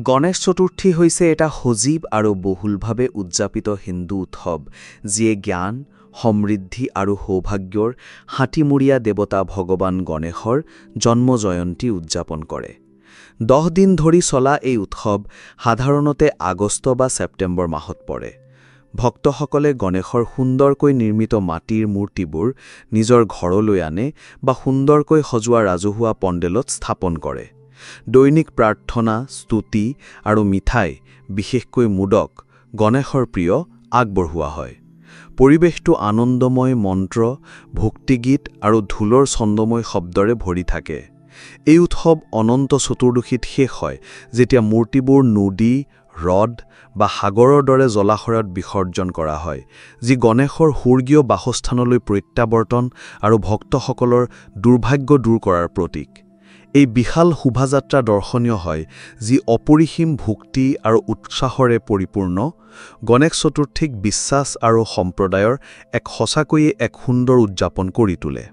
গণেশ চতুৰ্থী হৈছে এটা সজীৱ আৰু বহুলভাৱে উদযাপিত হিন্দু উৎসৱ যিয়ে জ্ঞান, সমৃদ্ধি আৰু সৌভাগ্যৰ হাতীমূৰীয়া দেৱতা ভগৱান গণেশৰ জন্ম জয়ন্তী উদযাপন কৰে। 10 দিন ধৰি চলা এই উৎসৱ সাধাৰণতে আগষ্ট বা ছেপ্টেম্বৰ মাহত পৰে। ভক্তসকলে গণেশৰ সুন্দৰকৈ নিৰ্মিত মাটিৰ মূৰ্তিবোৰ নিজৰ ঘৰলৈ আনে বা সুন্দৰকৈ সজোৱা ৰাজহুৱা পণ্ডেলত স্থাপন কৰে। দৈনিক প্ৰাৰ্থনা, স্তুতি আৰু মিঠাই, বিশেষকৈ মোদক, গণেশৰ প্ৰিয়, আগবঢ়োৱা হয়। পৰিৱেশটো আনন্দময় মন্ত্ৰ, ভক্তিগীত আৰু ঢোলৰ ছন্দময় শব্দৰে ভৰি থাকে। এই উৎসৱ অনন্ত চতুৰ্দশীত শেষ হয়, যেতিয়া মূৰ্তিবোৰ নদী, হ্ৰদ বা সাগৰৰ দৰে জলাশয়ত বিসৰ্জন কৰা হয়, যি গণেশৰ স্বৰ্গীয় বাসস্থানলৈ প্ৰত্যাৱৰ্তন আৰু ভক্তসকলৰ দুৰ্ভাগ্য দূৰ কৰাৰ প্ৰতীক। এই বিশাল শোভাযাত্ৰা দৰ্শনীয় হয়, যি অপৰিসীম ভক্তি আৰু উৎসাহৰে পৰিপূৰ্ণ। গণেশ চতুৰ্থীক বিশ্বাস আৰু সম্প্ৰদায়ৰ এক সঁচাকৈয়ে এক সুন্দৰ উদযাপন কৰি তোলে।